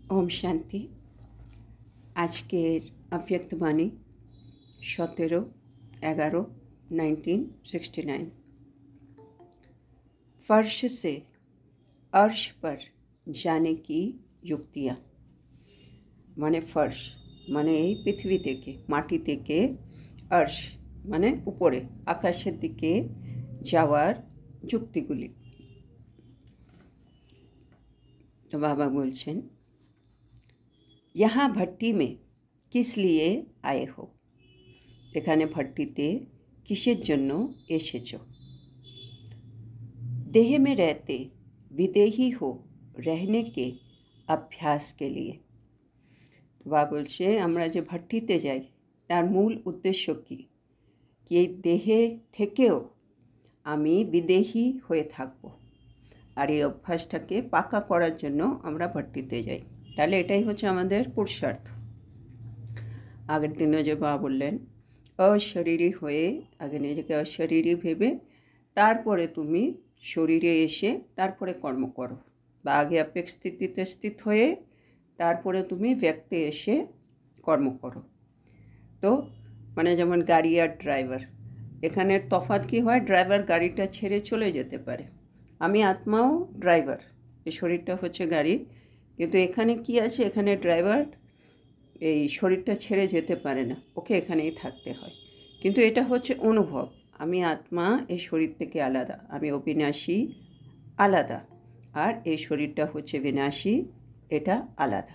ओम शांति। আজকের अव्यक्तवाणी 17/11/1969। फर्श से अर्श पर जाने की युक्तियाँ। মানে फर्श মানে এই পৃথিবী থেকে মাটি থেকে अर्श মানে উপরে আকাশের দিকে যাওয়ার যুক্তিগুলি। তো বাবা বলছেন, यहाँ भट्टी में किस लिए आए हो? এখানে भट्टीते किसेर जन्य एसेछो? देह में रहते विदेही हो रहने के अभ्यास के लिए। বাবা বলছে আমরা যে ভট্টিতে যাই তার মূল উদ্দেশ্য কি এই দেহে থেকেও আমি বিদেহী হয়ে থাকব, আর এই অভ্যাসটাকে পাকা করার জন্য আমরা ভট্টিতে যাই। তাহলে এটাই হচ্ছে আমাদের পুরুষার্থ। আগের দিনও যে বাবা বললেন অশরীরী হয়ে আগে নিজেকে অশরীরী ভেবে তারপরে তুমি শরীরে এসে তারপরে কর্ম করো, বা আগে আপেক্ষ স্থিতিতে স্থিত হয়ে তারপরে তুমি ব্যক্তে এসে কর্ম করো। তো মানে যেমন গাড়ি আর ড্রাইভার, এখানের তফাৎ কী হয়, ড্রাইভার গাড়িটা ছেড়ে চলে যেতে পারে, আমি আত্মাও ড্রাইভার, এই শরীরটা হচ্ছে গাড়ি। কিন্তু এখানে কি আছে, এখানে ড্রাইভার এই শরীরটা ছেড়ে যেতে পারে না, ওকে এখানেই থাকতে হয়। কিন্তু এটা হচ্ছে অনুভব, আমি আত্মা এই শরীর থেকে আলাদা, আমি অবিনাশী আলাদা, আর এই শরীরটা হচ্ছে বিনাশী, এটা আলাদা।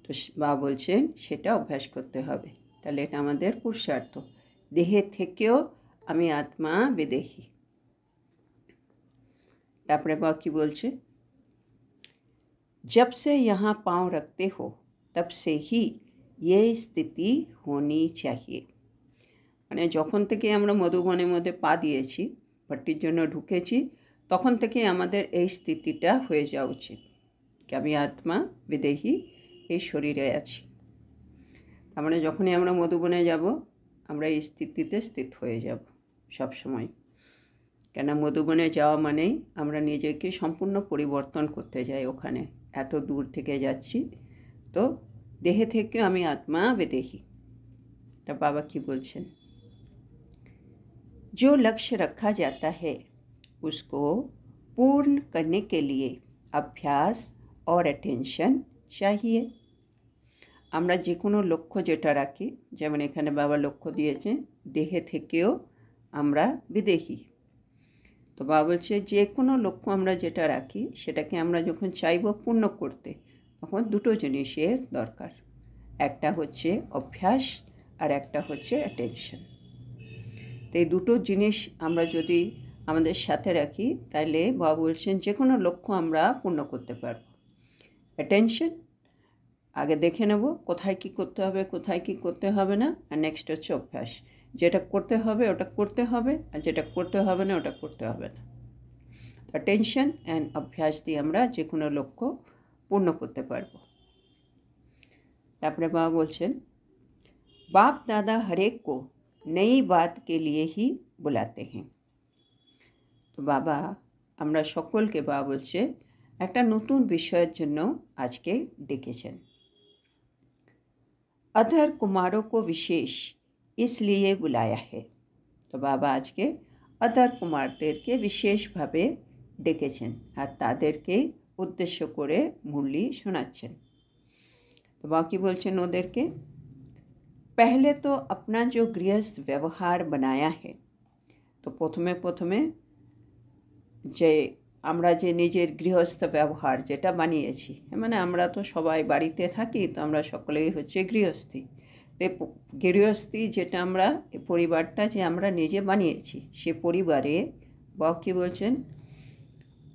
তো বাবা বলছেন সেটা অভ্যাস করতে হবে। তাহলে এটা আমাদের পুরুষার্থ, দেহে থেকেও আমি আত্মা বিদেহী। তারপরে বাবা কি বলছে, जब से यहाँ पाँव रखते हो तब से ही ये स्थिति होनी चाहिए। মানে যখন থেকে আমরা মধুবনের মধ্যে পা দিয়েছি, ভট্টির জন্য ঢুকেছি, তখন থেকে আমাদের এই স্থিতিটা হয়ে যাওয়া উচিত কি আমি আত্মা বিদেহী এই শরীরে আছি। তার মানে যখনই আমরা মধুবনে যাব আমরা এই স্থিতিতে স্থিত হয়ে যাব সব সময়। কেন মধুবনে যাওয়া মানেই আমরা নিজেকে সম্পূর্ণ পরিবর্তন করতে যাই, ওখানে এত দূর থেকে যাচ্ছি, তো দেহে থেকে আমি আত্মা বিদেহী। তা বাবা কি বলছেন, जो लक्ष्य रखा जाता है उसको पूर्ण करने के लिए अभ्यास और अटेंशन चाहिए। আমরা যে কোনো লক্ষ্য যেটা রাখি, যেমন এখানে বাবা লক্ষ্য দিয়েছে দেহে থেকেও আমরা বিদেহী। তো বাবা বলছে যে কোনো লক্ষ্য আমরা যেটা রাখি সেটাকে আমরা যখন চাইব পূর্ণ করতে, তখন দুটো জিনিসের দরকার, একটা হচ্ছে অভ্যাস আর একটা হচ্ছে অ্যাটেনশন। তো এই দুটো জিনিস আমরা যদি আমাদের সাথে রাখি তাহলে বাবা বলছেন যে কোনো লক্ষ্য আমরা পূর্ণ করতে পারব। অ্যাটেনশন আগে দেখে নেব কোথায় কী করতে হবে কোথায় কী করতে হবে না, আর নেক্সট হচ্ছে অভ্যাস, যেটা করতে হবে ওটা করতে হবে, আর যেটা করতে হবে না ওটা করতে হবে না। অ্যাটেনশন অ্যান্ড অভ্যাস দিয়ে আমরা যে কোনো লক্ষ্য পূর্ণ করতে পারব। তারপরে বাবা বলছেন, बाप दादा हरेक को नई बात के लिए ही बुलाते हैं। তো বাবা আমরা সকলকে বাবা বলছে একটা নতুন বিষয়ের জন্য আজকে ডেকেছেন। अधर कुमारों को विशेष इसलिए बुलाया है। তো বাবা আজকে अधर কুমারদেরকে বিশেষভাবে ডেকেছেন আর তাদেরকে উদ্দেশ্য করে মুরলি শোনাচ্ছেন। তো বাবা কি বলছেন ওদেরকে, पहले तो अपना जो गृहस्थ व्यवहार बनाया है, তো প্রথমে যে আমরা যে নিজের গৃহস্থ ব্যবহার যেটা বানিয়েছি, মানে আমরা তো সবাই বাড়িতে থাকি, তো আমরা সকলেই হচ্ছে গৃহস্থী। তো গৃহস্থী যেটা আমরা পরিবারটা যে আমরা নিজে বানিয়েছি, সে পরিবারে বাবা কি বলছেন,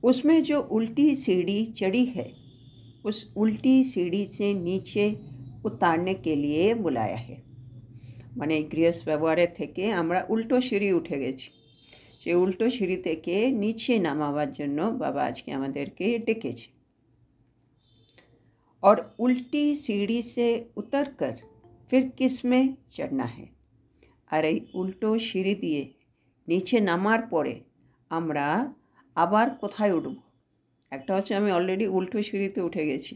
उसमें जो उल्टी सीढ़ी चढ़ी है उस उल्टी सीढ़ी से नीचे उतारने के लिए बुलाया है। মানে গৃহস্থ ব্যবহারের থেকে আমরা উল্টো সিঁড়ি উঠে গেছি, সেই উল্টো সিঁড়ি থেকে নিচে নামাবার জন্য বাবা আজকে আমাদেরকে ডেকেছে। और उल्टी सीढ़ी से उतर कर फिर किस में चढ़ना है। আর এই উল্টো সিঁড়ি দিয়ে নিচে নামার পরে আমরা আবার কোথায় উঠব, একটা হচ্ছে আমি অলরেডি উল্টো সিঁড়িতে উঠে গেছি,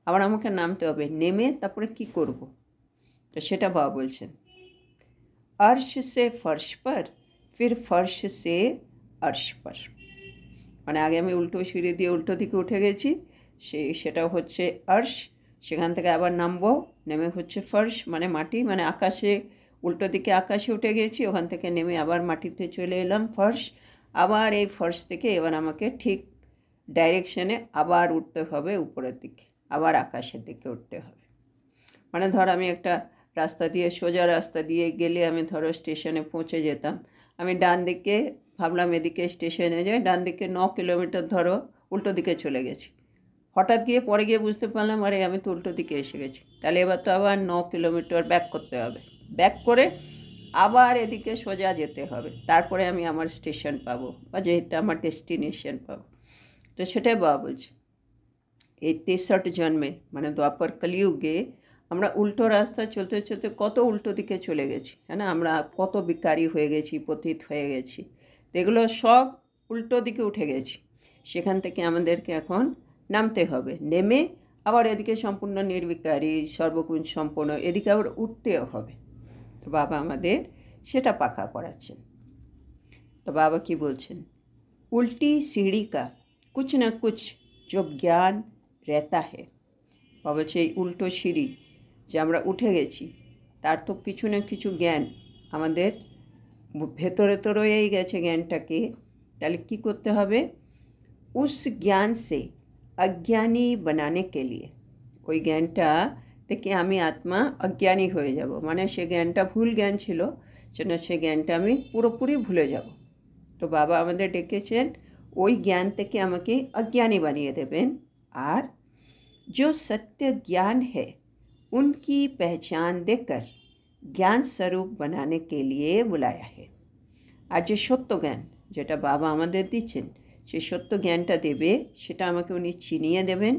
আবার আমাকে নামতে হবে, নেমে তারপরে কি করব, তো সেটা বাবা বলছেন। अर्श से फर्श पर फिर फर्श से अर्श पर, মানে আগে আমি উল্টো সিঁড়ি দিয়ে উল্টো দিকে উঠে গেছি, সেটা হচ্ছে আর্শ, সেখান থেকে আবার নামবো, নেমে হচ্ছে ফার্শ মানে মাটি, মানে আকাশে উল্টো দিকে আকাশে উঠে গেছি, ওখান থেকে নেমে আবার মাটিতে চলে এলাম ফার্শ, আবার এই ফার্শ থেকে এবার আমাকে ঠিক ডাইরেকশানে আবার উঠতে হবে উপরের দিকে, আবার আকাশের দিকে উঠতে হবে। মানে ধর আমি একটা রাস্তা দিয়ে, সোজা রাস্তা দিয়ে গেলে আমি ধরো স্টেশনে পৌঁছে যেতাম, আমি ডান দিকে ভাবলাম এদিকে স্টেশনে যাই, ডান দিকে 9 কিলোমিটার ধরো উল্টো দিকে চলে গেছি, হঠাৎ গিয়ে পরে গিয়ে বুঝতে পারলাম আরে আমি তো উল্টো দিকে এসে গেছি, তাহলে এবার তো আবার 9 কিলোমিটার ব্যাক করতে হবে, ব্যাক করে আবার এদিকে সোজা যেতে হবে, তারপরে আমি আমার স্টেশন পাবো বা যেটা আমার ডেস্টিনেশন পাবো। তো সেটাই বাবা বলছে, এই 63 জন্মে মানে দ্বাপর কলিযুগে আমরা উল্টো রাস্তায় চলতে চলতে কত উল্টো দিকে চলে গেছি, হ্যাঁ না, আমরা কত বিকারী হয়ে গেছি, পতিত হয়ে গেছি, তো এগুলো সব উল্টো দিকে উঠে গেছি, সেখান থেকে আমাদেরকে এখন নামতে হবে, নেমে আবার এদিকে সম্পূর্ণ নির্বিকারী সর্বগুণ সম্পন্ন এদিকে আবার উঠতেও হবে। তো বাবা আমাদের সেটা পাকা করাচ্ছেন। তো বাবা কি বলছেন, উল্টি सीढ़ी का कुछ न कुछ जो ज्ञान रहता है, বাবা বলছে এই উল্টো সিঁড়ি যে আমরা উঠে গেছি তার তো কিছু না কিছু জ্ঞান আমাদের ভেতরে তো রয়েই গেছে জ্ঞানটাকে, তাহলে কি করতে হবে, उस ज्ञान से अज्ञानी बनाने के लिए, ওই জ্ঞানটা থেকে আমি আত্মা অজ্ঞানী হয়ে যাব, মানে সে জ্ঞানটা ভুল জ্ঞান ছিল, সেটা সে জ্ঞানটা আমি পুরোপুরি ভুলে যাব। তো বাবা আমাদের ডেকেছেন ওই জ্ঞান থেকে আমাকে অজ্ঞানী বানিয়ে দেবেন, আর जो सत्य ज्ञान है उनकी पहचान देकर ज्ञान स्वरूप बनाने के लिए बुलाया है। আর যে সত্য জ্ঞান যেটা বাবা আমাদের দিচ্ছেন, সেই সত্য জ্ঞানটা দেবে, সেটা আমাকে উনি চিনিয়ে দেবেন,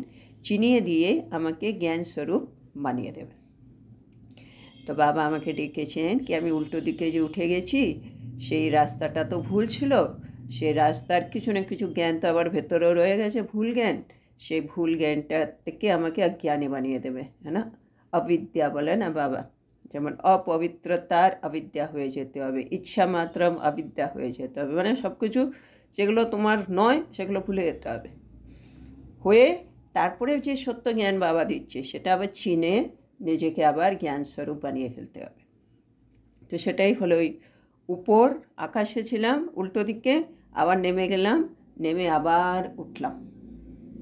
চিনিয়ে দিয়ে আমাকে জ্ঞান স্বরূপ বানিয়ে দেবেন। তো বাবা আমাকে ডেকেছেন কি আমি উল্টো দিকে যে উঠে গেছি সেই রাস্তাটা তো ভুল ছিল, সেই রাস্তার কিছু না কিছু জ্ঞান তো আবার ভেতরেও রয়ে গেছে ভুল জ্ঞান, সেই ভুল জ্ঞানটা থেকে আমাকে অজ্ঞানী বানিয়ে দেবে, হ্যাঁ না, অবিদ্যা বলে না বাবা, যেমন অপবিত্রতার অবিদ্যা হয়ে যেতে হবে, ইচ্ছা মাত্রম অবিদ্যা হয়ে যেতে হবে, মানে সব কিছু যেগুলো তোমার নয় সেগুলো ভুলে যেতে হবে, হয়ে তারপরে যে সত্য জ্ঞান বাবা দিচ্ছে সেটা আবার চিনে নিজেকে আবার জ্ঞান স্বরূপ বানিয়ে ফেলতে হবে। তো সেটাই হলো, ওই উপর আকাশে ছিলাম উল্টো দিকে, আবার নেমে গেলাম, নেমে আবার উঠলাম।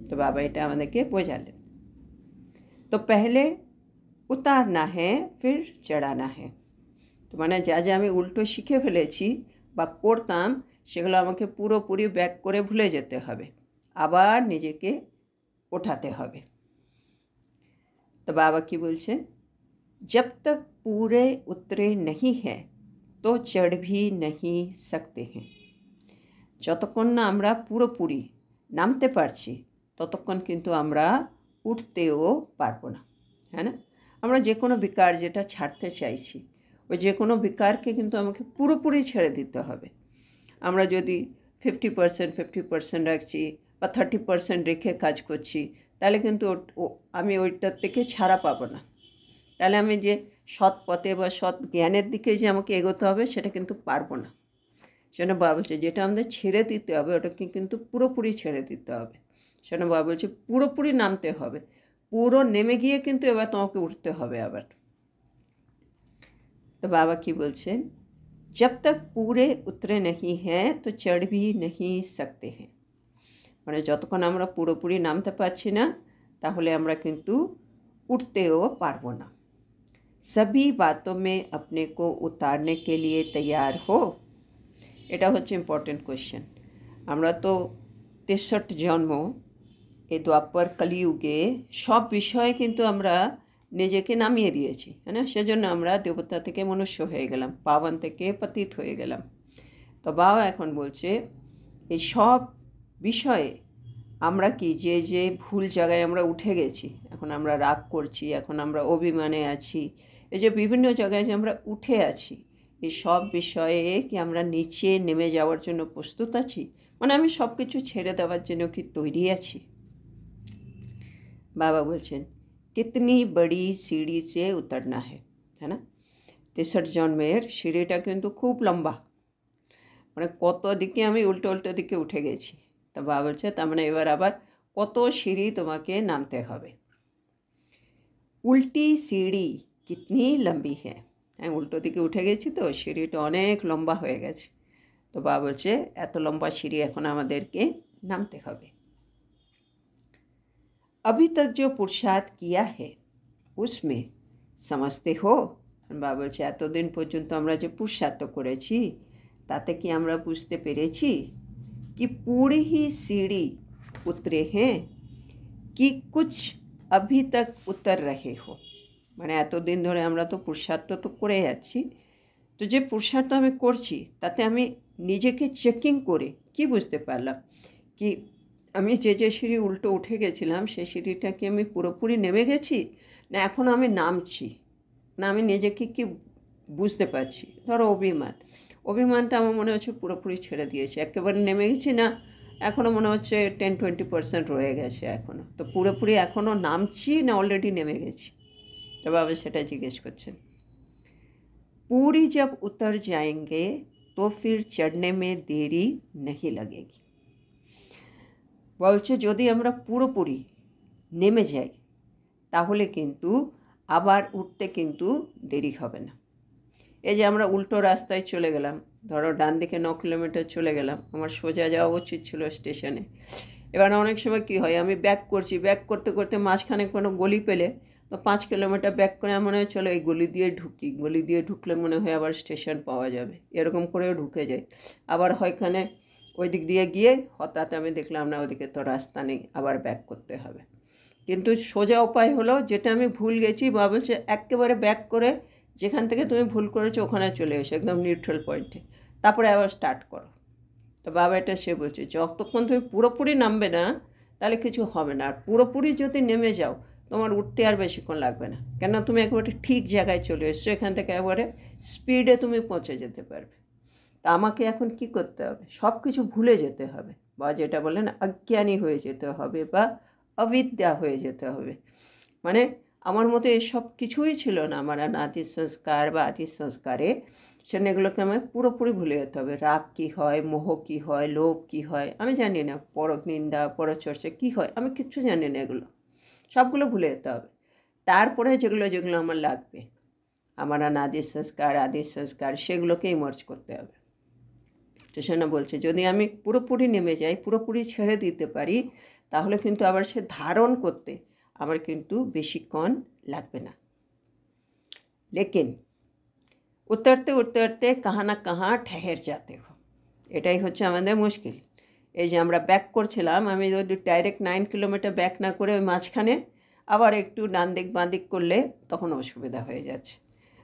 তো বাবা এটা আমাদেরকে বোঝালেন। তো পেহলে উতারনা হ্যাঁ ফির চড়ানা হ্যাঁ, তো মানে যা যা আমি উল্টো শিখে ফেলেছি বা করতাম সেগুলো আমাকে পুরোপুরি ব্যাক করে ভুলে যেতে হবে, আবার নিজেকে ওঠাতে হবে। তো বাবা কি বলছেন, जब तक पूरे उतरे नहीं हैं तो चढ़ भी नहीं सकते हैं, যতক্ষণ না আমরা পুরোপুরি নামতে পারছি ততক্ষণ কিন্তু আমরা উঠতেও পারবো না, হ্যাঁ না, আমরা যে কোনো বিকার যেটা ছাড়তে চাইছি ওই যে কোনো বিকারকে কিন্তু আমাকে পুরোপুরি ছেড়ে দিতে হবে। আমরা যদি 50% রাখছি বা 30% রেখে কাজ করছি তাহলে কিন্তু আমি ওইটার থেকে ছাড়া পাবো না, তাহলে আমি যে সৎ পথে বা সৎ জ্ঞানের দিকে যে আমাকে এগোতে হবে সেটা কিন্তু পারবো না। সেজন্য বাবা বলছে যেটা আমাদের ছেড়ে দিতে হবে ওটাকে কিন্তু পুরোপুরি ছেড়ে দিতে হবে, সেজন্য বাবা বলছে পুরোপুরি নামতে হবে, পুরো নেমে গিয়ে কিন্তু এবার তোমাকে উঠতে হবে আবার। তো বাবা কি বলছেন, जब तक पूरे उतरे नहीं हैं तो चढ़ भी नहीं सकते हैं, মানে যতক্ষণ আমরা পুরোপুরি নামতে পারছি না তাহলে আমরা কিন্তু উঠতেও পারবো না। सभी बातों में अपने को उतारने के लिए तैयार हो, এটা হচ্ছে ইম্পর্টেন্ট কোয়েশ্চেন। আমরা তো 63 জন্ম এই দ্বাপর কলিযুগে সব বিষয়ে কিন্তু আমরা নিজেকে নামিয়ে দিয়েছি, হ্যাঁ না, সেজন্য আমরা দেবতা থেকে মনুষ্য হয়ে গেলাম, পাবন থেকে পতিত হয়ে গেলাম। তো বাবা এখন বলছে এই সব বিষয়ে আমরা কি যে যে ভুল জায়গায় আমরা উঠে গেছি, এখন আমরা রাগ করছি, এখন আমরা অভিমানে আছি, এই যে বিভিন্ন জায়গায় যে আমরা উঠে আছি এই সব বিষয়ে কি আমরা নিচে নেমে যাওয়ার জন্য প্রস্তুত আছি, মানে আমি সব কিছু ছেড়ে দেওয়ার জন্য কি তৈরি আছি। বাবা বলছেন कितनी बड़ी सीढ़ी से उतरना है ना। 63 জন্মের সিঁড়িটা কিন্তু খুব লম্বা, মানে কত দিকে আমি উল্টো উল্টো দিকে উঠে গেছি। তো বাবা বলছে তার মানে এবার আবার কত সিঁড়ি তোমাকে নামতে হবে। উল্টি সিঁড়ি কিতনি লম্বি হ্যাঁ, হ্যাঁ উল্টো দিকে উঠে গেছি তো সিঁড়িটা অনেক লম্বা হয়ে গেছে। তো বাবা বলছে এত লম্বা সিঁড়ি এখন আমাদেরকে নামতে হবে। अभी तक जो पुरुषार्थ किया है उसमें समझते हो। বাবা বলছে এতদিন পর্যন্ত আমরা যে পুরুষার্থ করেছি তাতে কি আমরা বুঝতে পেরেছি कि पूरी ही सीढ़ी उतरे हैं कि कुछ अभी तक उतर रहे हो। মানে এতদিন ধরে আমরা তো পুরুষার্থ তো করে যাচ্ছি, তো যে পুরুষার্থ আমি করছি তাতে আমি নিজেকে চেকিং করে কি বুঝতে পারলাম কি আমি যে যে সিঁড়ি উল্টো উঠে গেছিলাম সেই সিঁড়িটা কি আমি পুরোপুরি নেমে গেছি, না এখন আমি নামছি, না আমি নিজেকে কি বুঝতে পারছি। ধরো অভিমানটা আমার মনে হচ্ছে পুরোপুরি ছেড়ে দিয়েছে, একেবারে নেমে গেছি, না এখনও মনে হচ্ছে 10-20% রয়ে গেছে এখনও। তো পুরোপুরি এখনও নামছি না অলরেডি নেমে গেছি। তো বাবা সেটা জিজ্ঞেস করছেন। पूरी जब उतर जाएंगे तो फिर चढ़ने में देरी नहीं लगेगी। বলছে যদি আমরা পুরোপুরি নেমে যাই তাহলে কিন্তু আবার উঠতে কিন্তু দেরি হবে না। এই যে আমরা উল্টো রাস্তায় চলে গেলাম, ধরো ডান দিকে 9 কিলোমিটার চলে গেলাম, আমার সোজা যাওয়া উচিত ছিল স্টেশনে। এবার অনেক সময় কী হয়, আমি ব্যাক করছি, ব্যাক করতে করতে মাঝখানে কোনো গলি পেলে তো 5 কিলোমিটার ব্যাক করে মনে হয় চলো এই গলি দিয়ে ঢুকি, গলি দিয়ে ঢুকলে মনে হয় আবার স্টেশন পাওয়া যাবে, এরকম করেও ঢুকে যাই। আবার হয়খানে ওই দিক দিয়ে গিয়ে হঠাৎ আমি দেখলাম না ওদিকে তো রাস্তা নেই, আবার ব্যাক করতে হবে। কিন্তু সোজা উপায় হলো যেটা আমি ভুল গেছি, বা বলছে একেবারে ব্যাক করে যেখান থেকে তুমি ভুল করেছো ওখানে চলে এসো একদম নিউট্রাল পয়েন্টে, তারপরে আবার স্টার্ট করো। তো বাবা এটা সে বলছে যতক্ষণ তুমি পুরোপুরি নামবে না তাহলে কিছু হবে না, আর পুরোপুরি যদি নেমে যাও তোমার উঠতে আর বেশিক্ষণ লাগবে না, কেন তুমি একবারে ঠিক জায়গায় চলে এসছো, এখান থেকে একবারে স্পিডে তুমি পৌঁছে যেতে পারবে। তা আমাকে এখন কি করতে হবে, সব কিছু ভুলে যেতে হবে, বা যেটা বলেন অজ্ঞানী হয়ে যেতে হবে বা অবিদ্যা হয়ে যেতে হবে। মানে আমার মতো এসব কিছুই ছিল না, আমার আদি সংস্কার বা আদি সংস্কারে, সেখানে এগুলোকে আমায় পুরোপুরি ভুলে যেতে হবে। রাগ কী হয়, মোহ কী হয়, লোভ কী হয় আমি জানি না, পরনিন্দা পরচর্চা কী হয় আমি কিচ্ছু জানি না, এগুলো সবগুলো ভুলে যেতে হবে। তারপরে যেগুলো যেগুলো আমার লাগবে, আমার আদি সংস্কার সেগুলোকেই মার্জ করতে হবে। তো সেনা বলছে যদি আমি পুরোপুরি নেমে যাই, পুরোপুরি ছেড়ে দিতে পারি, তাহলে কিন্তু আবার সে ধারণ করতে আমার কিন্তু বেশিক্ষণ লাগবে না। লেকিন উতরতে উতরতে কাহা না কাহা ঠেহের যাতে হো, এটাই হচ্ছে আমাদের মুশকিল। এই যে আমরা ব্যাক করছিলাম, আমি যদি ডাইরেক্ট 9 কিলোমিটার ব্যাক না করে ওই মাঝখানে আবার একটু ডান দিক বাঁ দিক করলে তখন অসুবিধা হয়ে যাচ্ছে।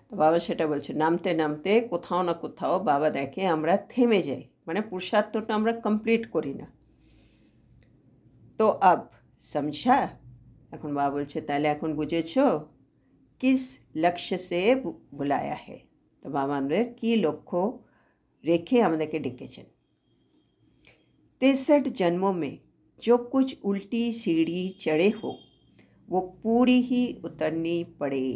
তো বাবা সেটা বলছে নামতে নামতে কোথাও না কোথাও বাবা দেখে আমরা থেমে যাই, মানে পুরুষার্থটা আমরা কমপ্লিট করি না। তো আব সমঝা, এখন বাবা বলছে তাহলে এখন বুঝেছো কিস লক্ষ্য সে বুলায়া হে। তো বাবা আমাদের কী লক্ষ্য রেখে আমাদেরকে ডেকেছেন। 63 जन्मों में जो कुछ उल्टी सीढ़ी चढ़े हो वो पूरी ही उतरनी पड़े।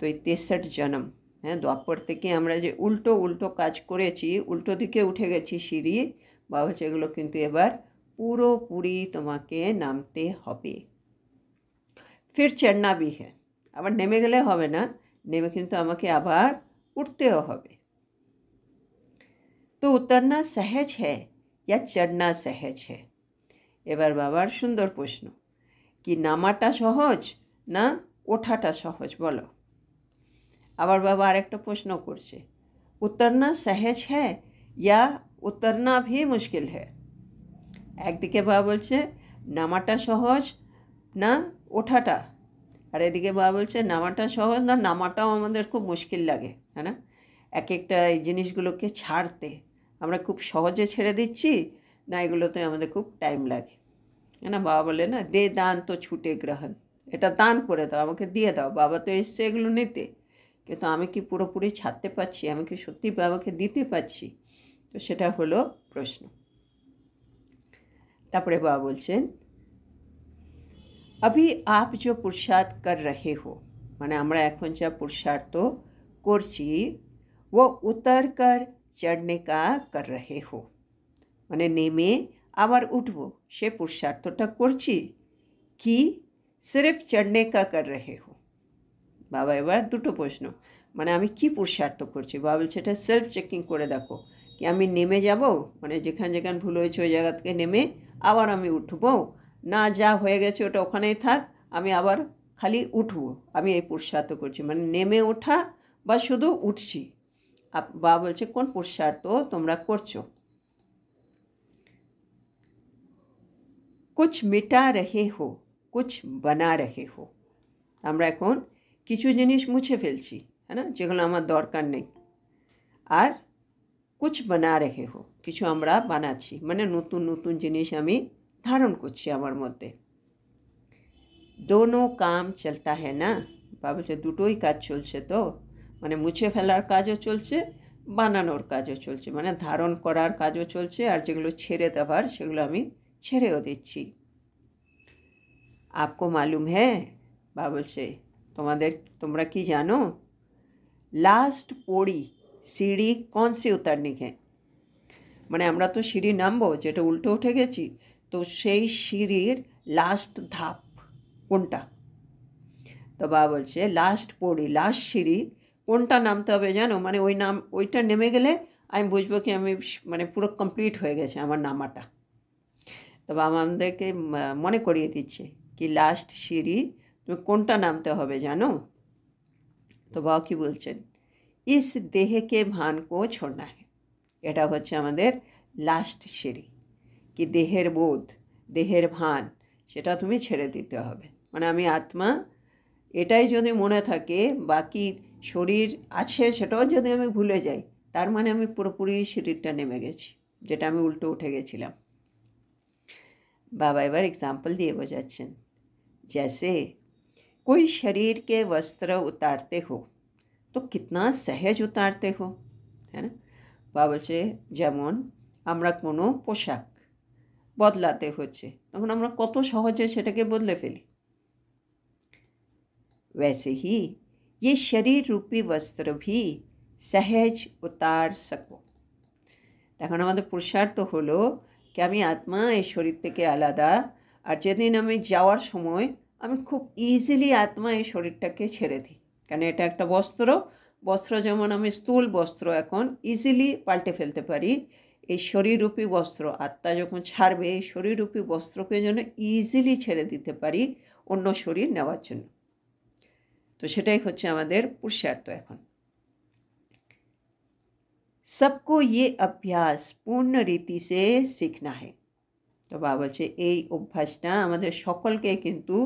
তো এই 63 জন্ম, হ্যাঁ দ্বাপর থেকে আমরা যে উল্টো উল্টো কাজ করেছি, উল্টো দিকে উঠে গেছি সিঁড়ি, বাবা সেগুলো কিন্তু এবার পুরোপুরি তোমাকে নামতে হবে। ফির চড়না ভি হ্যাঁ, আবার নেমে গেলে হবে না, নেমে কিন্তু আমাকে আবার উঠতেও হবে। তো উতরনা সহজ হ্যাঁ ইয়া চড়না সহজ হ্যাঁ। এবার বাবার সুন্দর প্রশ্ন, কি নামাটা সহজ না ওঠাটা সহজ বলো। আবার বাবা আরেকটা প্রশ্ন করছে, উতরনা সহজ হ্যাঁ ইয়া উতরনা ভি মুশকিল হ্যাঁ। একদিকে বাবা বলছে নামাটা সহজ না ওঠাটা, আর এদিকে বাবা বলছে নামাটা সহজ না নামাটাও আমাদের খুব মুশকিল লাগে, হ্যাঁ না। এক একটা এই জিনিসগুলোকে ছাড়তে আমরা খুব সহজে ছেড়ে দিচ্ছি, না এগুলোতে আমাদের খুব টাইম লাগে, হ্যাঁ না। বাবা বলে না দে দান তো ছুটে গ্রহণ, এটা দান করে দাও, আমাকে দিয়ে দাও, বাবা তো এসছে এগুলো নিতে, কিন্তু আমি কি পুরোপুরি ছাড়তে পারছি, আমি কি সত্যি বাবাকে দিতে পারছি, তো সেটা হলো প্রশ্ন। তারপরে বাবা বলছেন अभी आप जो पुरुषार्थ कर रहे हो মানে আমরা এখন যা पुरुषार्थ করছি वो उतर कर चढ़ने का कर रहे हो মানে নেমে আবার উঠবো সে পুরুষার্থটা করছি কি सिर्फ चढ़ने का कर रहे हो বাবা এবার দুটো প্রশ্ন মানে আমি কি পুরুষার্থ করছি বাবা বলছে এটা সেলফ চেকিং করে দেখো কি আমি নেমে যাব মানে যেখানে যেখানে ভুল হয়েছে ওই জায়গা থেকে নেমে আবার আমি উঠবো না যা হয়ে গেছে ওটা ওখানেই থাক আমি আবার খালি উঠবো আমি এই পুরুষার্থ করছি মানে নেমে ওঠা বা শুধু উঠছি বাবা বলছে কোন পুরুষার্থ তোমরা করছো कुछ मिटा रहे हो कुछ बना रहे हो আমরা এখন কিছু জিনিস মুছে ফেলছি হ্যাঁ না যেগুলো আমার দরকার নেই আর कुछ बना रहे हो কিছু আমরা বানাচ্ছি মানে নতুন নতুন জিনিস আমি ধারণ করছি আমার মধ্যে दोनों काम चलता है ना বাবা বলছে দুটোই কাজ চলছে তো মানে মুছে ফেলার কাজও চলছে বানানোর কাজও চলছে মানে ধারণ করার কাজও চলছে আর যেগুলো ছেড়ে দেওয়ার সেগুলো আমি ছেড়েও দিচ্ছি आपको मालूम है বাবা বলছে তোমরা কি জানো লাস্ট পড়ি সিঁড়ি कौन सी उतरनी है মানে আমরা তো সিঁড়ি নামবো যেটা উল্টো উঠে গেছি তো সেই সিঁড়ির লাস্ট ধাপ কোনটা তো বাবা বলছে লাস্ট পড়ি লাস্ট সিঁড়ি কোনটা নামতে হবে জানো মানে ওইটা নেমে গেলে আমি বুঝবো কি আমি মানে পুরো কমপ্লিট হয়ে গেছে আমার নামাটা তো বাবা আমাদেরকে মনে করিয়ে দিচ্ছে কি লাস্ট সিঁড়ি তুমি কোনটা নামতে হবে জানো তো বাবা কি বলছেন इस देह के भान को छोड़ना है এটা হচ্ছে আমাদের লাস্ট সিঁড়ি কি দেহের বোধ দেহের ভান সেটা তুমি ছেড়ে দিতে হবে মানে আমি আত্মা এটাই যদি মনে থাকে বাকি শরীর আছে সেটাও যদি আমি ভুলে যাই তার মানে আমি পুরোপুরি সিঁড়িটা নেমে গেছি যেটা আমি উল্টো উঠে গেছিলাম बाबा एबार एग्जाम्पल दिए बोझाচ্ছেন जैसे कोई शरीर के वस्त्र उतारते हो तो कितना सहज उतारते हो है ना बाबा বলছে যেমন আমরা কোনো পোশাক বদলাতে হচ্ছে তখন আমরা কত সহজে সেটাকে বদলে ফেলি वैसे ही ये शरीर रूपी वस्त्र भी सहज उतार सको এখন আমাদের পুরুষার্থ হলো কি আমি আত্মা এই শরীর থেকে আলাদা আর যেদিন আমি যাওয়ার সময় আমি খুব ইজিলি আত্মা এই শরীরটাকে ছেড়ে দিই কারণ এটা একটা বস্ত্র যেমন আমি স্থূল বস্ত্র এখন ইজিলি পাল্টে ফেলতে পারি এই শরীররূপী বস্ত্র আত্মা যখন ছাড়বে এই শরীররূপী বস্ত্রকে যেন ইজিলি ছেড়ে দিতে পারি অন্য শরীর নেওয়ার জন্য তো সেটাই হচ্ছে আমাদের পুরুষার্থ এখন सबको ये अभ्यास पूर्ण रीति से सीखना है তো বাবা বলছে এই অভ্যাসটা আমাদের সকলকে কিন্তু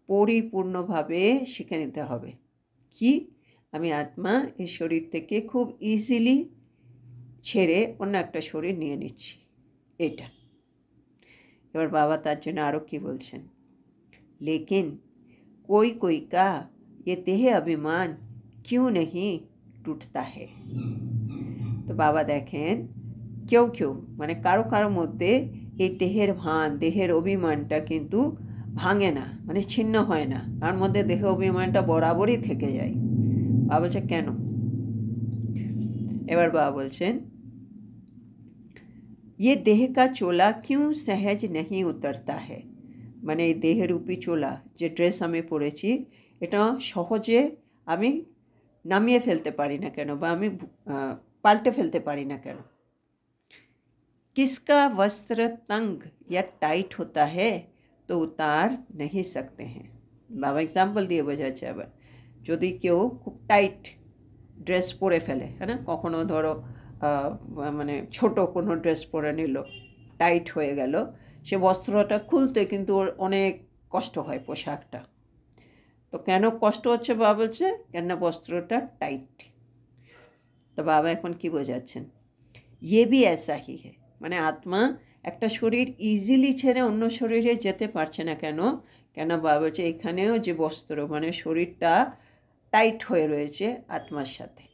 পরিপূর্ণভাবে শিখে নিতে হবে কি আমি আত্মা এই শরীর থেকে খুব ইজিলি ছেড়ে অন্য একটা শরীর নিয়ে নিচ্ছি এটা এবার বাবা তার জন্য আরও কি বলছেন लेकिन कोई कोई का ये देह अभिमान क्यों नहीं टूटता है তো বাবা দেখেন কেউ মানে কারো মধ্যে এই দেহের ভান দেহের অভিমানটা কিন্তু ভাঙে না মানে ছিন্ন হয় না তার মধ্যে দেহ অভিমানটা বরাবরই থেকে যায় বাবা বলছে কেন এবার বাবা বলছেন ये देह का चोला क्यों सहज नहीं उतरता है মানে এই দেহরূপী চোলা যে ড্রেস আমি পরেছি এটা সহজে আমি নামিয়ে ফেলতে পারি না কেন বা আমি पाल्टे फेलते पारी ना केन किसका वस्त्र तंग या टाइट होता है तो उतार नहीं सकते हैं बाबा एग्जाम्पल दिए बोझाচ্ছে আবার যদি কেউ খুব টাইট ড্রেস পরে ফেলে है ना কখনো ধরো মানে ছোট কোনো ড্রেস পরে নিল টাইট হয়ে গেল সে বস্ত্রটা খুলতে কিন্তু অনেক কষ্ট হয় পোশাকটা তো কেন কষ্ট হচ্ছে বাবা বলছে কেন বস্ত্রটা টাইট তো বাবা এখন কি বোঝাচ্ছেন ये भी ऐसा ही है মানে আত্মা একটা শরীর ইজিলি ছেড়ে অন্য শরীরে যেতে পারছে না কেন বাবা বলছে এখানেও যে বস্ত্র মানে শরীরটা টাইট হয়ে রয়েছে আত্মার সাথে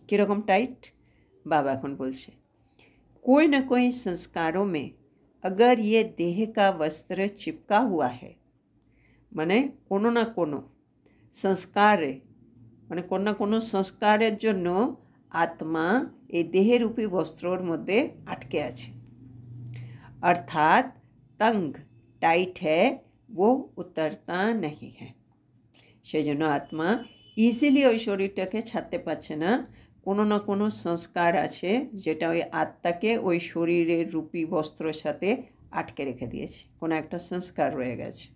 কীরকম টাইট बाबा এখন বলছে कोई ना कोई संस्कारों में अगर ये देह का वस्त्र चिपका हुआ है মানে কোনো না কোনো সংস্কারে, মানে কোনো না কোনো সংস্কারের জন্য আত্মা এই দেহরূপী বস্ত্রর মধ্যে আটকে আছে। অর্থাৎ তঙ্গ টাইট হ্যায় वो उतरता नहीं है। সেই জন্য আত্মা ইজিলি ওই শরীরটাকে ছাড়তে পারছে না। কোনো না কোনো সংস্কার আছে যেটা ওই আত্মাকে ওই শরীরের রূপী বস্ত্রের সাথে আটকে রেখে দিয়েছে, কোনো একটা সংস্কার রয়ে গেছে।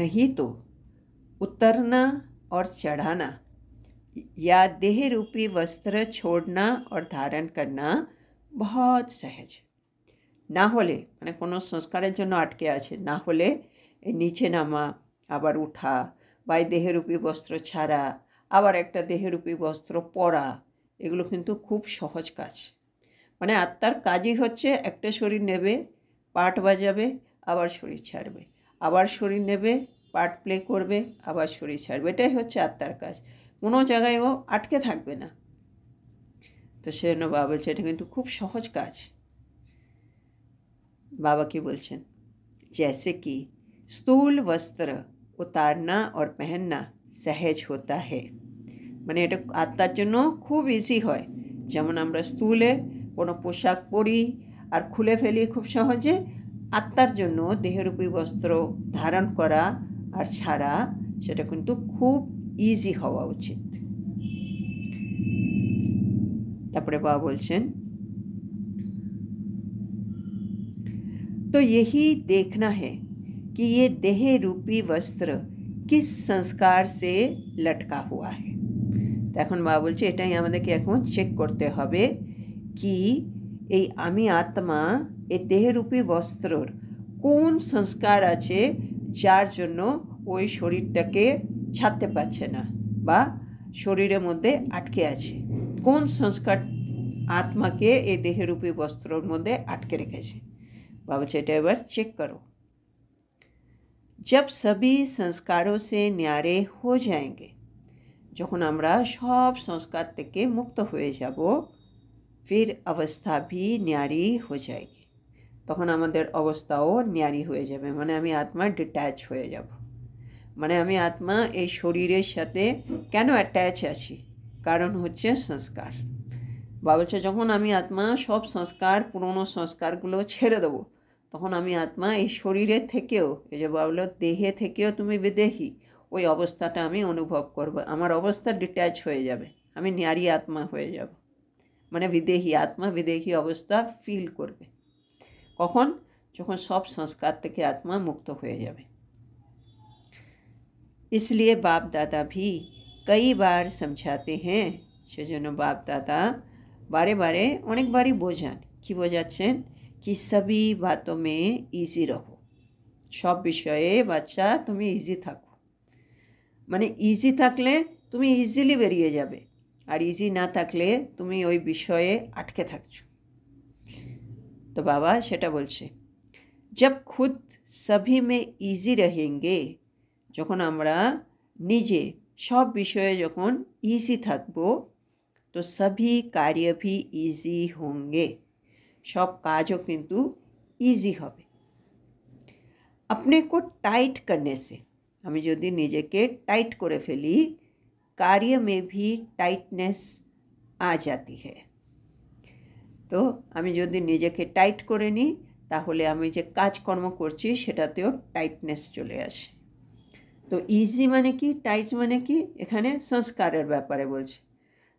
नहीं तो उतरना और चढ़ाना या देह रूपी वस्त्र छोड़ना और धारण करना बहुत सहज। না হলে মানে কোনো সংস্কারের জন্য আটকে আছে, না হলে এই নিচে নামা, আবার উঠা, বা এই দেহরূপী বস্ত্র ছাড়া আবার একটা দেহরূপী বস্ত্র পরা, এগুলো কিন্তু খুব সহজ কাজ। মানে আত্মার কাজই হচ্ছে একটা শরীর নেবে, পার্ট বাজাবে, আবার শরীর ছাড়বে, আবার শরীর নেবে, পার্ট প্লে করবে, আবার শরীর ছাড়বে। এটাই হচ্ছে আত্মার কাজ, কোনো জায়গায় ও আটকে থাকবে না। তো সেজন্য বাবা বলছে এটা কিন্তু খুব সহজ কাজ। बाबा की बोलছেন जैसे कि स्थूल वस्त्र उतारना और पहनना सहज होता है। মানে এটা আত্মার জন্য খুব ইজি হয়। যেমন আমরা স্থূলে কোনো পোশাক পরি আর খুলে ফেলি খুব সহজে, আত্মার জন্য দেহরূপী বস্ত্র ধারণ করা আর ছাড়া সেটা কিন্তু খুব ইজি হওয়া উচিত। তারপরে বাবা বলছেন तो यही देखना है कि ये देह रूपी वस्त्र किस संस्कार से लटका हुआ है। तो এখন বাবা বলছে এটাই আমাদেরকে এখন চেক করতে হবে কি এই আমি আত্মা এই দেহরূপী বস্ত্রর কোন সংস্কার আছে যার জন্য ওই শরীরটাকে ছাড়তে পারছে না বা শরীরের মধ্যে আটকে আছে। কোন সংস্কার আত্মাকে এই দেহরূপী বস্ত্রর মধ্যে আটকে রেখেছে। बाबा चेटा एक बार चेक करो। जब सभी संस्कारों से न्यारे हो जाएंगे, যখন আমরা সব সংস্কার থেকে মুক্ত হয়ে যাব, फिर अवस्था भी न्यारी हो जाएगी, তখন আমাদের অবস্থাও ন্যারি হয়ে যাবে। মানে আমি আত্মা ডিট্যাচ হয়ে যাব। মানে আমি আত্মা এই শরীরের সাথে কেন অ্যাটাচ আছি, কারণ হচ্ছে সংস্কার। বাবা বলছে যখন আমি আত্মা সব সংস্কার পুরনো সংস্কারগুলো ছেড়ে দেবো, তখন আমি আত্মা এই শরীরের থেকেও, এই যে বাবা বলল দেহে থেকেও তুমি বিদেহী, ওই অবস্থাটা আমি অনুভব করব। আমার অবস্থা ডিট্যাচ হয়ে যাবে, আমি ন্যারি আত্মা হয়ে যাব। মানে বিদেহী আত্মা বিদেহী অবস্থা ফিল করবে। কখন? যখন সব সংস্কার থেকে আত্মা মুক্ত হয়ে যাবে। इसलिए बाप दादा भी कई बार समझाते हैं। সেজন্য বাপ দাদা বারে বারে অনেকবারই বোঝান। কি বোঝাচ্ছেন? कि सभी बातों में इजी रहो, সব বিষয়ে বাচ্চা তুমি ইজি থাকো। মানে ইজি থাকলে তুমি ইজিলি বেরিয়ে যাবে, আর ইজি না থাকলে তুমি ওই বিষয়ে আটকে থাকছো। তো বাবা সেটা বলছে जब खुद सभी में इजी रहेंगे, যখন আমরা নিজে সব বিষয়ে যখন ইজি থাকবো, तो सभी कार्य भी इजी होंगे, সব কাজও কিন্তু ইজি হবে। अपने को टाइट करने से, আমি যদি নিজেকে টাইট করে ফেলি, कार्य में भी टाइटनेस आ जाती है। তো আমি যদি নিজেকে টাইট করে নিই, তাহলে আমি যে কাজকর্ম করছি সেটাতেও টাইটনেস চলে আসে। তো ইজি মানে কি, টাইট মানে কি, এখানে সংস্কারের ব্যাপারে বলছে।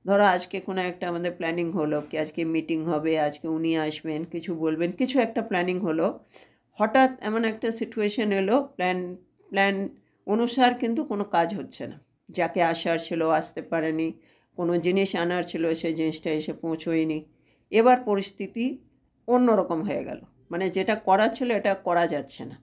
ধরো আজকে কোনো একটা আমাদের প্ল্যানিং হলো কি আজকে মিটিং হবে, আজকে উনি আসবেন, কিছু বলবেন, কিছু একটা প্ল্যানিং হলো, হঠাৎ এমন একটা সিচুয়েশন এলো, প্ল্যান অনুসার কিন্তু কোনো কাজ হচ্ছে না। যাকে আসার ছিল আসতে পারেনি, কোনো জিনিস আনার ছিল সেই জিনিসটা এসে পৌঁছোয়নি। এবার পরিস্থিতি অন্যরকম হয়ে গেল, মানে যেটা করা ছিল এটা করা যাচ্ছে না।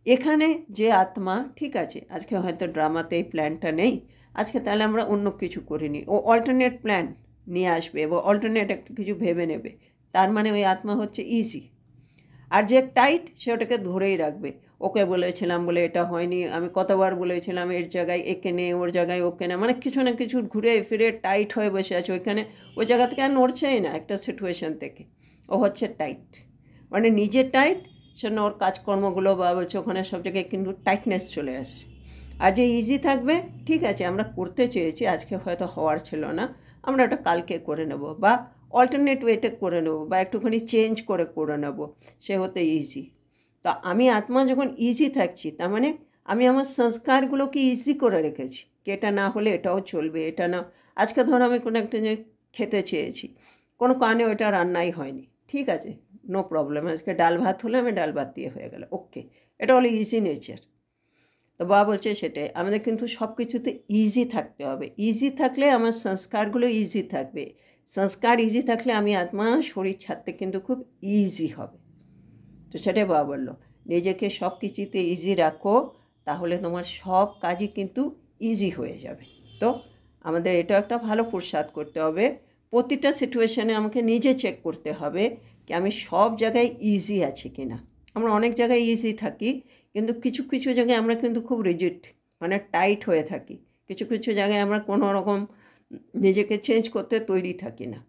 এখানে যে আত্মা ঠিক আছে আজকে হয়তো ড্রামাতে এই প্ল্যানটা নেই, আজকে তাহলে আমরা অন্য কিছু করিনি, ও অল্টারনেট প্ল্যান নিয়ে আসবে এবং অল্টারনেট একটা কিছু ভেবে নেবে, তার মানে ওই আত্মা হচ্ছে ইজি। আর যে টাইট সে ওটাকে ধরেই রাখবে, ওকে বলেছিলাম বলে এটা হয়নি, আমি কতবার বলেছিলাম এর জায়গায় একে নে, ওর জায়গায় ওকে না, মানে কিছু না কিছু ঘুরে ফিরে টাইট হয়ে বসে আছে ওইখানে, ওই জায়গা থেকে আর নড়ছেই না একটা সিচুয়েশান থেকে। ও হচ্ছে টাইট, মানে নিজে টাইট, সেজন্য ওর কাজকর্মগুলো বা বলছে ওখানে সব জায়গায় কিন্তু টাইটনেস চলে আসছে। আর যে ইজি থাকবে, ঠিক আছে আমরা করতে চেয়েছি, আজকে হয়তো হওয়ার ছিল না, আমরা ওটা কালকে করে নেব, বা অল্টারনেট ওয়েতে করে নেব, বা একটুখানি চেঞ্জ করে নেব, সে হতে ইজি। তো আমি আত্মা যখন ইজি থাকছি, তার মানে আমি আমার সংস্কারগুলোকে ইজি করে রেখেছি, কি এটা না হলে এটাও চলবে, এটা না, আজকে ধরো আমি কোনো একটা জিনিস খেতে চেয়েছি, কোনো কারণে ওইটা রান্নাই হয়নি, ঠিক আছে, নো প্রবলেম, আজকে ডাল ভাত হলে আমি ডাল ভাত দিয়ে হয়ে গেল, ওকে, এটা হলো ইজি নেচার। তো বাবা বলছে সেটাই, আমাদের কিন্তু সব কিছুতে ইজি থাকতে হবে, ইজি থাকলে আমার সংস্কারগুলো ইজি থাকবে, সংস্কার ইজি থাকলে আমি আত্মা শরীর ছাড়তে কিন্তু খুব ইজি হবে। তো সেটাই বাবা বললো, নিজেকে সব কিছুতে ইজি রাখো, তাহলে তোমার সব কাজই কিন্তু ইজি হয়ে যাবে। তো আমাদের এটা একটা ভালো পুরুষার্থ করতে হবে, প্রতিটা সিচুয়েশানে আমাকে নিজে চেক করতে হবে কি আমি সব জায়গায় ইজি আছি কি না। আমরা অনেক জায়গায় ইজি থাকি, কিন্তু কিছু কিছু জায়গায় আমরা কিন্তু খুব রিজিড, মানে টাইট হয়ে থাকি, কিছু কিছু জায়গায় আমরা কোনো রকম নিজেকে চেঞ্জ করতে তৈরি থাকি না।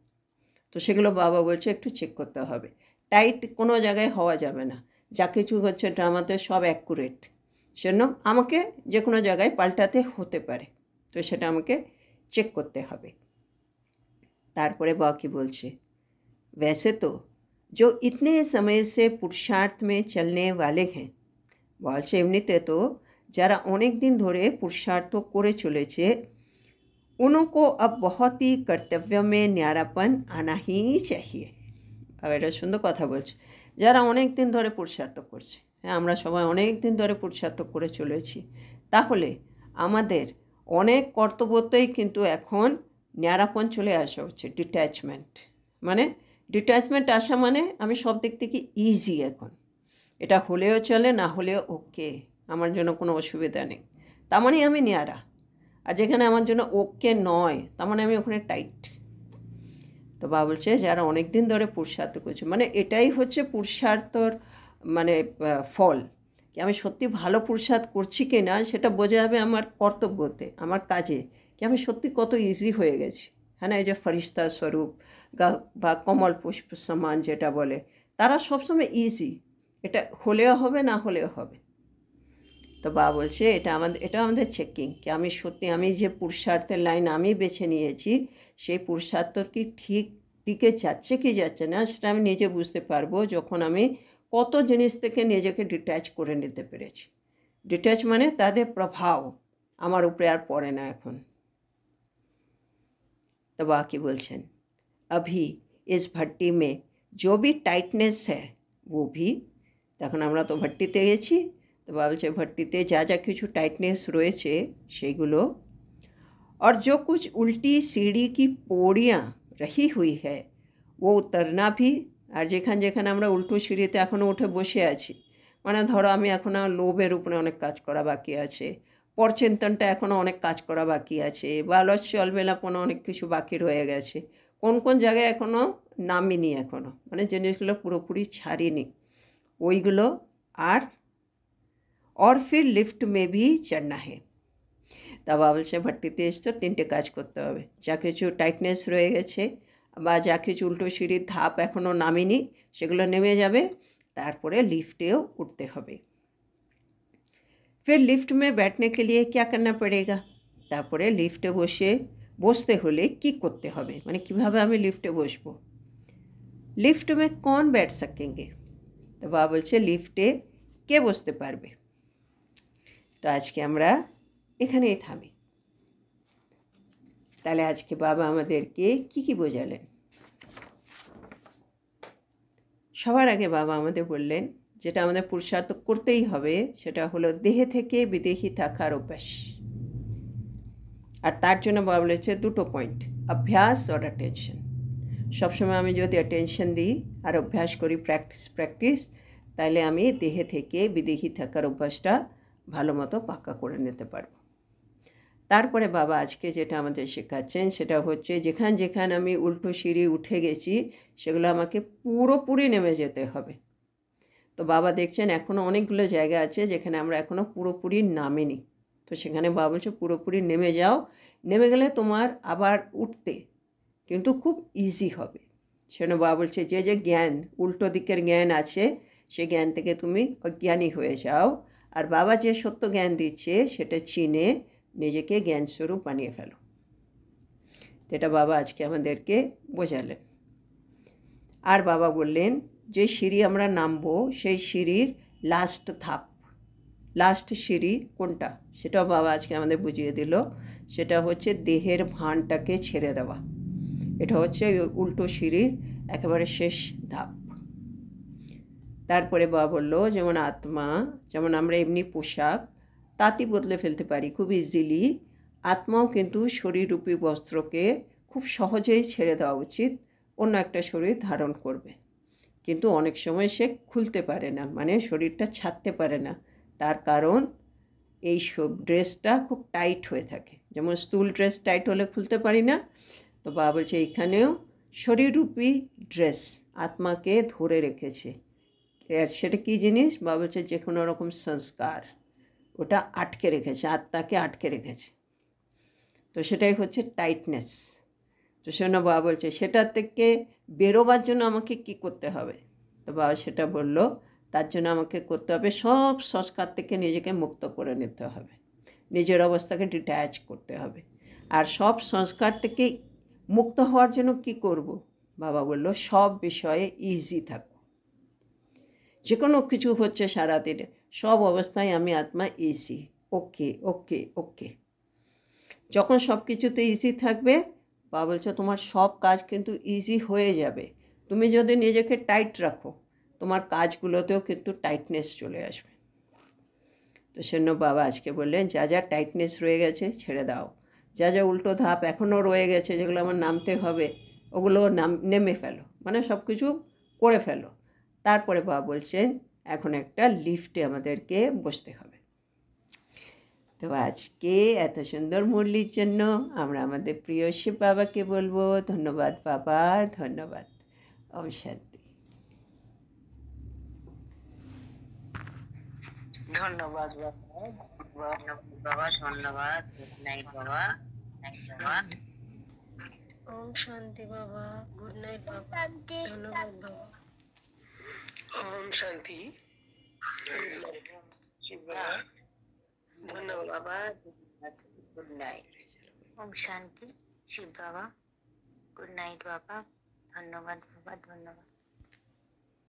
তো সেগুলো বাবা বলছে একটু চেক করতে হবে, টাইট কোনো জায়গায় হওয়া যাবে না, যা কিছু হচ্ছে ড্রামাতে সব অ্যাকুরেট, সেজন্য আমাকে যে কোনো জায়গায় পাল্টাতে হতে পারে, তো সেটা আমাকে চেক করতে হবে। তারপরে বাবা কি বলছে, वैसे तो जो इतने समय से पुरुषार्थ में चलने वाले हैं, বলছে এমনিতে তো যারা অনেক দিন ধরে পুরুষার্থ করে চলেছে, उनको अब बहुत ही कर्तव्य में न्यारापन आना ही चाहिए। আর এটা সুন্দর কথা বলছে, যারা অনেক দিন ধরে পুরুষার্থ করছে, হ্যাঁ আমরা সবাই অনেক দিন ধরে পুরুষার্থ করে চলেছি, তাহলে আমাদের অনেক কর্তব্যতেই কিন্তু এখন ন্যাড়াপন চলে আসা হচ্ছে, ডিট্যাচমেন্ট, মানে ডিট্যাচমেন্ট আসা মানে আমি সব দিক থেকে ইজি এখন, এটা হলেও চলে না হলেও ওকে, আমার জন্য কোনো অসুবিধা নেই, তার মানে আমি ন্যাড়া। আর যেখানে আমার জন্য ওকে নয়, তার মানে আমি ওখানে টাইট। তো বাবা বলছে যারা অনেক দিন ধরে পুরুষার্থ করছে, মানে এটাই হচ্ছে পুরুষার্থর মানে ফল, কি আমি সত্যি ভালো পুরুষার্থ করছি কি না সেটা বোঝা যাবে আমার কর্তব্যতে, আমার কাজে, কি আমি সত্যি কত ইজি হয়ে গেছি। হ্যাঁ না, এই যে ফরিস্তা স্বরূপ বা কমল পুষ্প সমান যেটা বলে, তারা সবসময় ইজি, এটা হলেও হবে না হলেও হবে। তো বাবা বলছে এটা আমাদের চেকিং, কি আমি সত্যি আমি যে পুরুষার্থের লাইন আমি বেছে নিয়েছি, সেই পুরুষার্থ কি ঠিক দিকে যাচ্ছে কি যাচ্ছে না সেটা আমি নিজে বুঝতে পারবো যখন আমি কত জিনিস থেকে নিজেকে ডিট্যাচ করে নিতে পেরেছি। ডিট্যাচ মানে তাদের প্রভাব আমার উপরে আর পড়ে না এখন। तो बाबा की बोलছেন, अभी इस भट्टी में जो भी टाइटनेस है वो भी, তখন আমরা তো ভট্টিতে গেছি, তো বাবা বলছে ভট্টিতে যা যা কিছু টাইটনেস রয়েছে সেগুলো, और जो कुछ उल्टी सीढ़ी की पौड़ियाँ रही हुई है वो उतरना भी, আর যেখানে যেখানে আমরা উল্টো সিঁড়িতে এখনও উঠে বসে আছি, মানে ধরো আমি এখনও লোভের উপরে অনেক কাজ করা বাকি আছে, পরচিন্তনটা এখনও অনেক কাজ করা বাকি আছে, বা আলস্য অলবেলাপনা অনেক কিছু বাকি রয়ে গেছে, কোন কোন জায়গায় এখনও নামিনি, এখনও মানে জিনিসগুলো পুরোপুরি ছাড়িনি ওইগুলো, और फिर लिफ्ट में भी चढ़ना है। তা বাবা বলছে ভট্টিতে এসছো তিনটে কাজ করতে হবে, যা কিছু টাইটনেস রয়ে গেছে বা যা কিছু উল্টো সিঁড়ির ধাপ এখনও নামিনি সেগুলো নেমে যাবে, তারপরে লিফটেও উঠতে হবে। फिर लिफ्ट में बैठने के लिए क्या करना पड़ेगा, তারপরে লিফটে বসতে হলে কি করতে হবে, মানে কিভাবে আমি লিফটে বসবো। লিফট में कौन बैठ सकेंगे, তো বাবা বলছে লিফটে কে বসতে পারবে। তো আজকে আমরা এখানেই থামি। তাহলে আজকে বাবা আমাদেরকে কি বোঝালেন। সবার আগে বাবা আমাদের বললেন যেটা আমাদের পুরুষার্থ করতেই হবে সেটা হলো দেহে থেকে বিদেহী থাকার অভ্যাস। আর তার জন্য বাবা বলেছে দুটো পয়েন্ট, অভ্যাস আর অ্যাটেনশন। সবসময় আমি যদি অ্যাটেনশন দিই আর অভ্যাস করি, প্র্যাকটিস, তাহলে আমি দেহে থেকে বিদেহী থাকার অভ্যাসটা ভালো মতো পাক্কা করে নিতে পারবো। তারপরে বাবা আজকে যেটা আমাদের শেখাচ্ছেন সেটা হচ্ছে যেখানে আমি উল্টো সিঁড়ি উঠে গেছি সেগুলো আমাকে পুরোপুরি নেমে যেতে হবে। তো বাবা দেখছেন এখনও অনেকগুলো জায়গা আছে যেখানে আমরা এখনও পুরোপুরি নামিনি, তো সেখানে বাবা বলছে পুরোপুরি নেমে যাও, নেমে গেলে তোমার আবার উঠতে কিন্তু খুব ইজি হবে। সেজন্য বাবা বলছে যে জ্ঞান উল্টো দিকের জ্ঞান আছে সেই জ্ঞান থেকে তুমি অজ্ঞানী হয়ে যাও, আর বাবা যে সত্য জ্ঞান দিচ্ছে সেটা চিনে নিজেকে জ্ঞানস্বরূপ বানিয়ে ফেলো। যেটা বাবা আজকে আমাদেরকে বোঝালেন। আর বাবা বললেন যে সিঁড়ি আমরা নামবো সেই সিঁড়ির লাস্ট সিঁড়ি কোনটা সেটাও বাবা আজকে আমাদের বুঝিয়ে দিল। সেটা হচ্ছে দেহের ভানটাকে ছেড়ে দেওয়া। এটা হচ্ছে উল্টো সিঁড়ির একেবারে শেষ ধাপ। তারপরে বাবা বললো যেমন আত্মা, যেমন আমরা এমনি পোশাক তাঁতি বদলে ফেলতে পারি খুব ইজিলি, আত্মাও কিন্তু শরীররূপী বস্ত্রকে খুব সহজেই ছেড়ে দেওয়া উচিত, অন্য একটা শরীর ধারণ করবে। কিন্তু অনেক সময় সে খুলতে পারে না, মানে শরীরটা ছাড়তে পারে না। তার কারণ এই সব ড্রেসটা খুব টাইট হয়ে থাকে, যেমন স্কুল ড্রেস টাইট হলে খুলতে পারি না। তো বাবা বলছে এইখানেও শরীররূপী ড্রেস আত্মাকে ধরে রেখেছে। সেটা কী জিনিস? বাবা বলছে যে কোনো রকম সংস্কার ওটা আটকে রেখেছে, আত্মাকে আটকে রেখেছে। তো সেটাই হচ্ছে টাইটনেস। তো সেজন্য বাবা বলছে সেটা থেকে বেরোবার জন্য আমাকে কি করতে হবে? তো বাবা সেটা বললো তার জন্য আমাকে করতে হবে সব সংস্কার থেকে নিজেকে মুক্ত করে নিতে হবে, নিজের অবস্থাকে ডিট্যাচ করতে হবে। আর সব সংস্কার থেকে মুক্ত হওয়ার জন্য কি করব? বাবা বললো সব বিষয়ে ইজি থাকো। যে কোনো কিছু হচ্ছে সারাদিনে, সব অবস্থায় আমি আত্মা ইজি, ওকে ওকে ওকে। যখন সব কিছুতে ইজি থাকবে, বাবা বলছে তোমার সব কাজ কিন্তু ইজি হয়ে যাবে। তুমি যদি নিজেকে টাইট রাখো তোমার কাজগুলোতেও কিন্তু টাইটনেস চলে আসবে। তো সেজন্য বাবা আজকে বললেন যা যা টাইটনেস রয়ে গেছে ছেড়ে দাও, যা যা উল্টো ধাপ এখনও রয়ে গেছে যেগুলো আমার নামতে হবে ওগুলো নেমে ফেলো, মানে সব কিছু করে ফেলো। তারপরে বাবা বলছেন এখন একটা লিফটে আমাদেরকে বসতে হবে। তো আজকে এত সুন্দর মুরলির জন্য আমরা আমাদের প্রিয় শিব বাবাকে বলবো ধন্যবাদ বাবা, ধন্যবাদ। ওম শান্তি। ধন্যবাদ বাবা, ধন্যবাদ। গুড নাইট বাবা। ওম শান্তি বাবা, গুড নাইট বাবা, ধন্যবাদ বাবা। ওম শান্তি। শিব বাবা, ধন্যবাদ বাবা, গুড নাইট। ওম শান্তি শিব বাবা, গুড নাইট বাবা, ধন্যবাদ বাবা, ধন্যবাদ।